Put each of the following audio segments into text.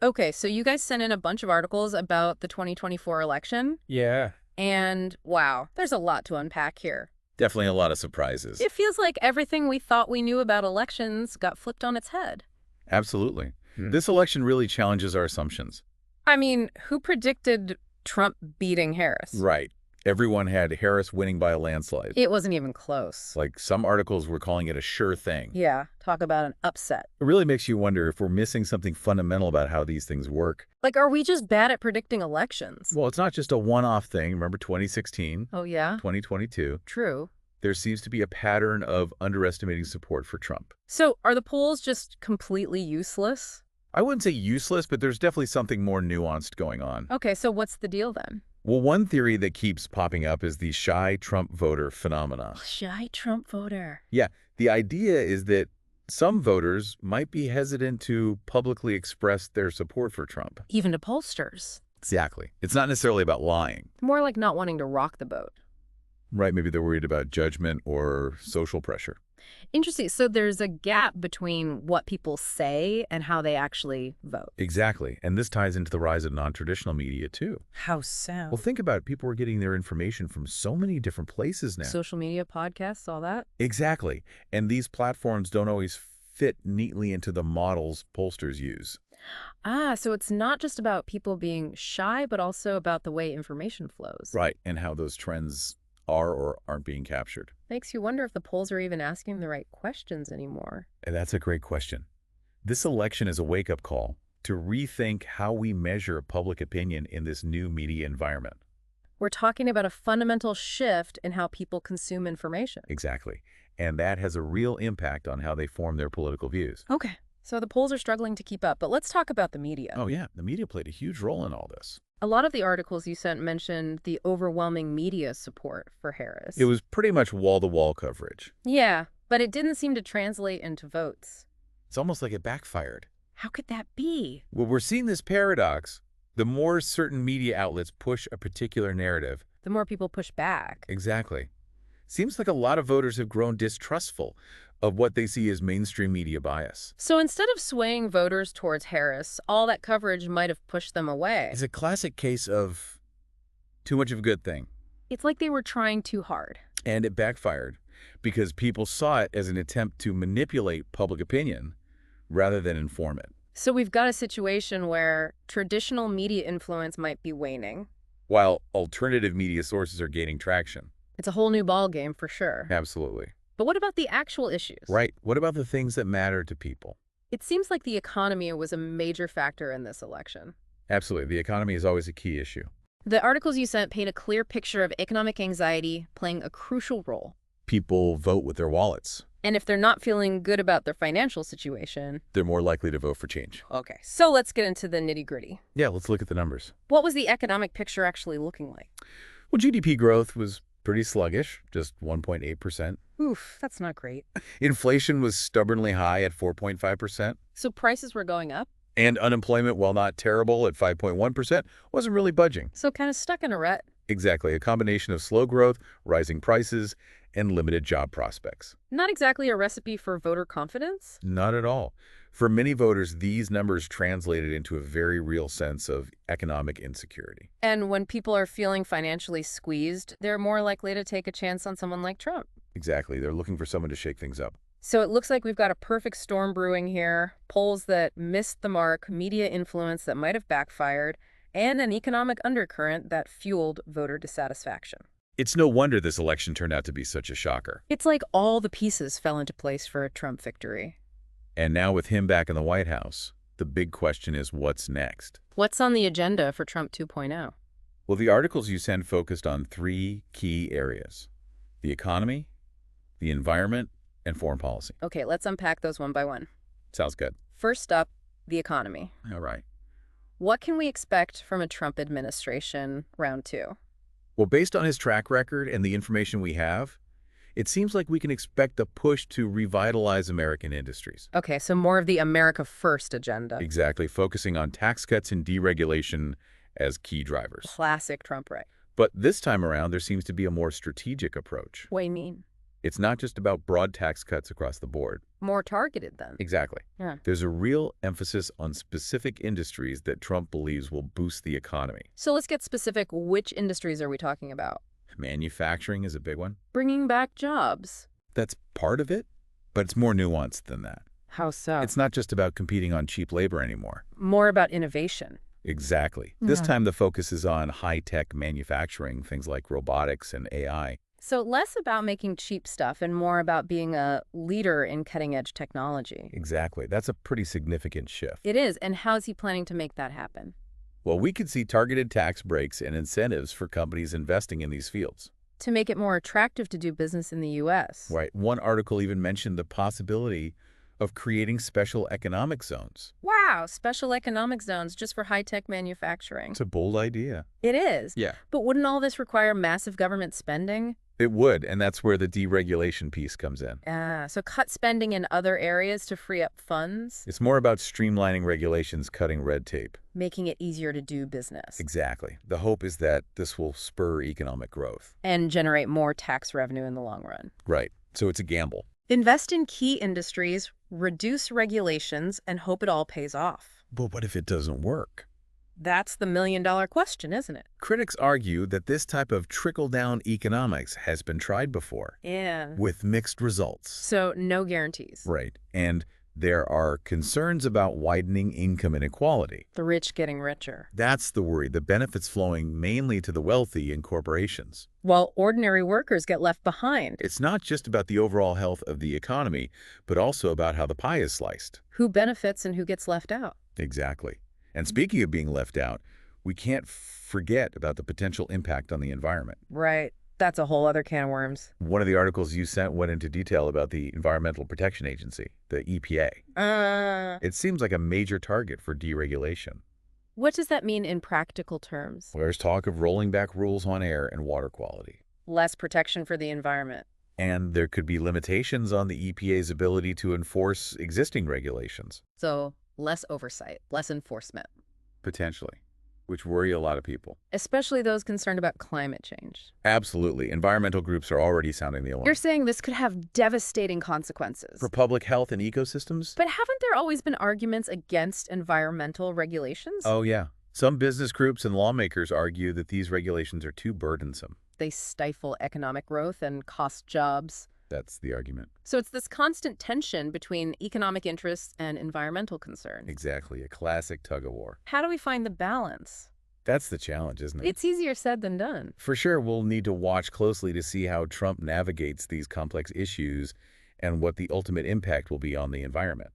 Okay, so you guys sent in a bunch of articles about the 2024 election, Yeah. and wow, there's a lot to unpack here. Definitely a lot of surprises. It feels like everything we thought we knew about elections got flipped on its head. Absolutely. This election really challenges our assumptions. I mean, who predicted Trump beating Harris? Right. Everyone had Harris winning by a landslide. It wasn't even close. Like, some articles were calling it a sure thing. Yeah, talk about an upset. It really makes you wonder if we're missing something fundamental about how these things work. Like, are we just bad at predicting elections? Well, it's not just a one-off thing. Remember 2016, Oh, yeah? 2022? True. There seems to be a pattern of underestimating support for Trump. So, are the polls just completely useless? I wouldn't say useless, but there's definitely something more nuanced going on. Okay, so what's the deal then? Well, one theory that keeps popping up is the shy Trump voter phenomena. Shy Trump voter. Yeah, the idea is that some voters might be hesitant to publicly express their support for Trump. Even to pollsters. Exactly. It's not necessarily about lying. More like not wanting to rock the boat. Right, maybe they're worried about judgment or social pressure. Interesting. So there's a gap between what people say and how they actually vote. Exactly. And this ties into the rise of non-traditional media, too. How so? Well, think about it. People are getting their information from so many different places now. Social media, podcasts, all that? Exactly. And these platforms don't always fit neatly into the models pollsters use. Ah, so it's not just about people being shy, but also about the way information flows. Right. And how those trends are or aren't being captured. Makes you wonder if the polls are even asking the right questions anymore. And that's a great question. This election is a wake-up call to rethink how we measure public opinion in this new media environment. We're talking about a fundamental shift in how people consume information. Exactly. And that has a real impact on how they form their political views. Okay, so the polls are struggling to keep up, but let's talk about the media. Oh, yeah. The media played a huge role in all this. A lot of the articles you sent mentioned the overwhelming media support for Harris. It was pretty much wall-to-wall coverage. Yeah, but it didn't seem to translate into votes. It's almost like it backfired. How could that be? Well, we're seeing this paradox. The more certain media outlets push a particular narrative. The more people push back. Exactly. Seems like a lot of voters have grown distrustful of what they see as mainstream media bias. So instead of swaying voters towards Harris, all that coverage might have pushed them away. It's a classic case of too much of a good thing. It's like they were trying too hard. And it backfired because people saw it as an attempt to manipulate public opinion rather than inform it. So we've got a situation where traditional media influence might be waning. While alternative media sources are gaining traction. It's a whole new ballgame for sure. Absolutely. But what about the actual issues? Right. What about the things that matter to people? It seems like the economy was a major factor in this election. Absolutely. The economy is always a key issue. The articles you sent paint a clear picture of economic anxiety playing a crucial role. People vote with their wallets. And if they're not feeling good about their financial situation... They're more likely to vote for change. Okay, so let's get into the nitty-gritty. Yeah, let's look at the numbers. What was the economic picture actually looking like? Well, GDP growth was pretty sluggish, just 1.8%. Oof, that's not great. Inflation was stubbornly high at 4.5%. So prices were going up? And unemployment, while not terrible at 5.1%, wasn't really budging. So kind of stuck in a rut. Exactly, a combination of slow growth, rising prices, and limited job prospects. Not exactly a recipe for voter confidence? Not at all. For many voters, these numbers translated into a very real sense of economic insecurity. And when people are feeling financially squeezed, they're more likely to take a chance on someone like Trump. Exactly. They're looking for someone to shake things up. So it looks like we've got a perfect storm brewing here, polls that missed the mark, media influence that might have backfired, and an economic undercurrent that fueled voter dissatisfaction. It's no wonder this election turned out to be such a shocker. It's like all the pieces fell into place for a Trump victory. And now with him back in the White House, the big question is what's next? What's on the agenda for Trump 2.0? Well, the articles you sent focused on three key areas: the economy, the environment, and foreign policy. Okay, let's unpack those one by one. Sounds good. First up, the economy. All right. What can we expect from a Trump administration round two? Well, based on his track record and the information we have, it seems like we can expect a push to revitalize American industries. Okay, so more of the America First agenda. Exactly, focusing on tax cuts and deregulation as key drivers. Classic Trump right. But this time around, there seems to be a more strategic approach. What do you mean? It's not just about broad tax cuts across the board. More targeted then. Exactly. Yeah. There's a real emphasis on specific industries that Trump believes will boost the economy. So let's get specific. Which industries are we talking about? Manufacturing is a big one. Bringing back jobs. That's part of it, but it's more nuanced than that. How so? It's not just about competing on cheap labor anymore. More about innovation. Exactly. This time the focus is on high-tech manufacturing, things like robotics and AI. So less about making cheap stuff and more about being a leader in cutting-edge technology. Exactly. That's a pretty significant shift. It is. And how's he planning to make that happen? Well, we could see targeted tax breaks and incentives for companies investing in these fields. To make it more attractive to do business in the U.S. Right. One article even mentioned the possibility of creating special economic zones. Wow, special economic zones just for high-tech manufacturing. It's a bold idea. It is. Yeah. But wouldn't all this require massive government spending? It would, and that's where the deregulation piece comes in. So cut spending in other areas to free up funds? It's more about streamlining regulations, cutting red tape. Making it easier to do business. Exactly. The hope is that this will spur economic growth. And generate more tax revenue in the long run. Right. So it's a gamble. Invest in key industries, reduce regulations, and hope it all pays off. But what if it doesn't work? That's the million-dollar question, isn't it? Critics argue that this type of trickle-down economics has been tried before. Yeah. With mixed results. So no guarantees. Right. And there are concerns about widening income inequality. The rich getting richer. That's the worry, the benefits flowing mainly to the wealthy and corporations. While ordinary workers get left behind. It's not just about the overall health of the economy, but also about how the pie is sliced. Who benefits and who gets left out. Exactly. And speaking of being left out, we can't forget about the potential impact on the environment. Right. That's a whole other can of worms. One of the articles you sent went into detail about the Environmental Protection Agency, the EPA. It seems like a major target for deregulation. What does that mean in practical terms? There's talk of rolling back rules on air and water quality. Less protection for the environment. And there could be limitations on the EPA's ability to enforce existing regulations. So less oversight, less enforcement. Potentially, which worry a lot of people. Especially those concerned about climate change. Absolutely. Environmental groups are already sounding the alarm. You're saying this could have devastating consequences. For public health and ecosystems? But haven't there always been arguments against environmental regulations? Oh, yeah. Some business groups and lawmakers argue that these regulations are too burdensome. They stifle economic growth and cost jobs. That's the argument. So it's this constant tension between economic interests and environmental concerns. Exactly. A classic tug-of-war. How do we find the balance? That's the challenge, isn't it? It's easier said than done. For sure, we'll need to watch closely to see how Trump navigates these complex issues and what the ultimate impact will be on the environment.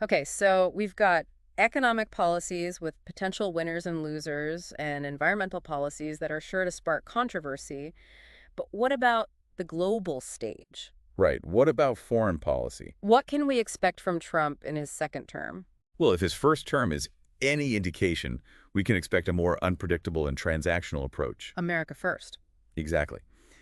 Okay, so we've got economic policies with potential winners and losers and environmental policies that are sure to spark controversy. But what about the global stage? Right. What about foreign policy? What can we expect from Trump in his second term? Well, if his first term is any indication, we can expect a more unpredictable and transactional approach. America first. Exactly.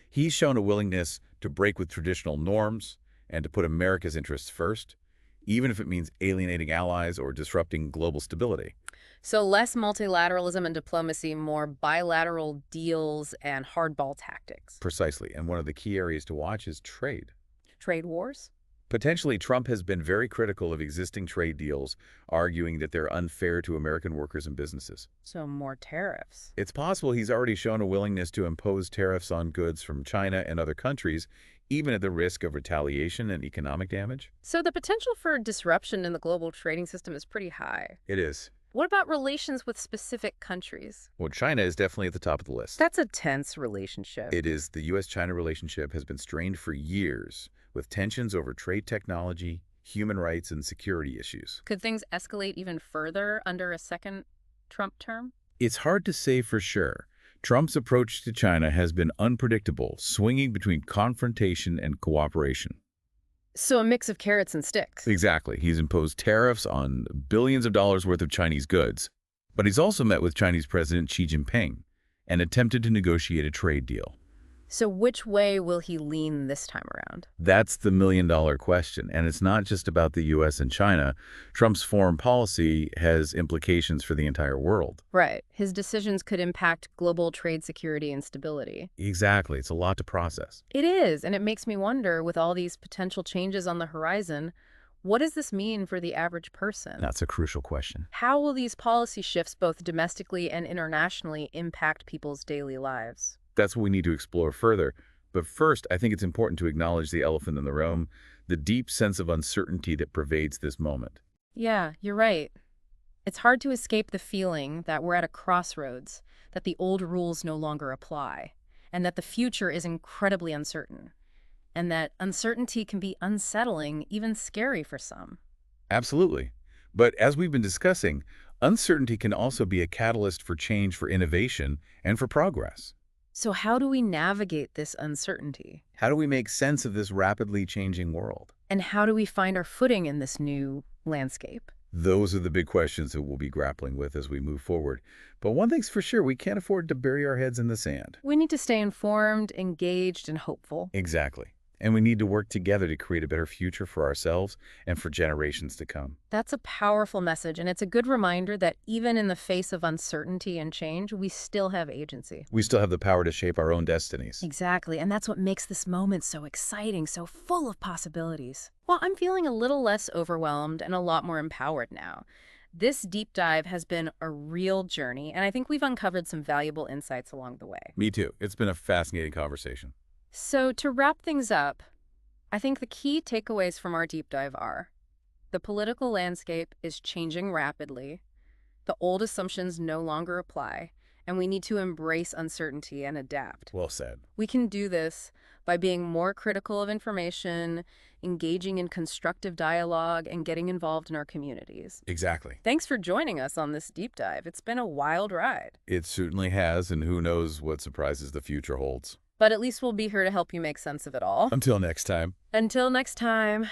He's shown a willingness to break with traditional norms and to put America's interests first, even if it means alienating allies or disrupting global stability. So less multilateralism and diplomacy, more bilateral deals and hardball tactics. Precisely. And one of the key areas to watch is trade. Trade wars? Potentially, Trump has been very critical of existing trade deals, arguing that they're unfair to American workers and businesses. So more tariffs. It's possible he's already shown a willingness to impose tariffs on goods from China and other countries, even at the risk of retaliation and economic damage. So the potential for disruption in the global trading system is pretty high. It is. What about relations with specific countries? Well, China is definitely at the top of the list. That's a tense relationship. It is. The U.S.-China relationship has been strained for years, with tensions over trade technology, human rights, and security issues. Could things escalate even further under a second Trump term? It's hard to say for sure. Trump's approach to China has been unpredictable, swinging between confrontation and cooperation. So a mix of carrots and sticks. Exactly. He's imposed tariffs on billions of dollars worth of Chinese goods. But he's also met with Chinese President Xi Jinping and attempted to negotiate a trade deal. So which way will he lean this time around? That's the million-dollar question, and it's not just about the U.S. and China. Trump's foreign policy has implications for the entire world. Right. His decisions could impact global trade security and stability. Exactly. It's a lot to process. It is, and it makes me wonder, with all these potential changes on the horizon, what does this mean for the average person? That's a crucial question. How will these policy shifts, both domestically and internationally, impact people's daily lives? That's what we need to explore further. But first, I think it's important to acknowledge the elephant in the room, the deep sense of uncertainty that pervades this moment. Yeah, you're right. It's hard to escape the feeling that we're at a crossroads, that the old rules no longer apply, and that the future is incredibly uncertain, and that uncertainty can be unsettling, even scary for some. Absolutely. But as we've been discussing, uncertainty can also be a catalyst for change, for innovation, and for progress. So how do we navigate this uncertainty? How do we make sense of this rapidly changing world? And how do we find our footing in this new landscape? Those are the big questions that we'll be grappling with as we move forward. But one thing's for sure, we can't afford to bury our heads in the sand. We need to stay informed, engaged, and hopeful. Exactly. And we need to work together to create a better future for ourselves and for generations to come. That's a powerful message, and it's a good reminder that even in the face of uncertainty and change, we still have agency. We still have the power to shape our own destinies. Exactly, and that's what makes this moment so exciting, so full of possibilities. Well, I'm feeling a little less overwhelmed and a lot more empowered now. This deep dive has been a real journey, and I think we've uncovered some valuable insights along the way. Me too. It's been a fascinating conversation. So to wrap things up, I think the key takeaways from our deep dive are: the political landscape is changing rapidly, the old assumptions no longer apply, and we need to embrace uncertainty and adapt. Well said. We can do this by being more critical of information, engaging in constructive dialogue, and getting involved in our communities. Exactly. Thanks for joining us on this deep dive. It's been a wild ride. It certainly has, and who knows what surprises the future holds. But at least we'll be here to help you make sense of it all. Until next time. Until next time.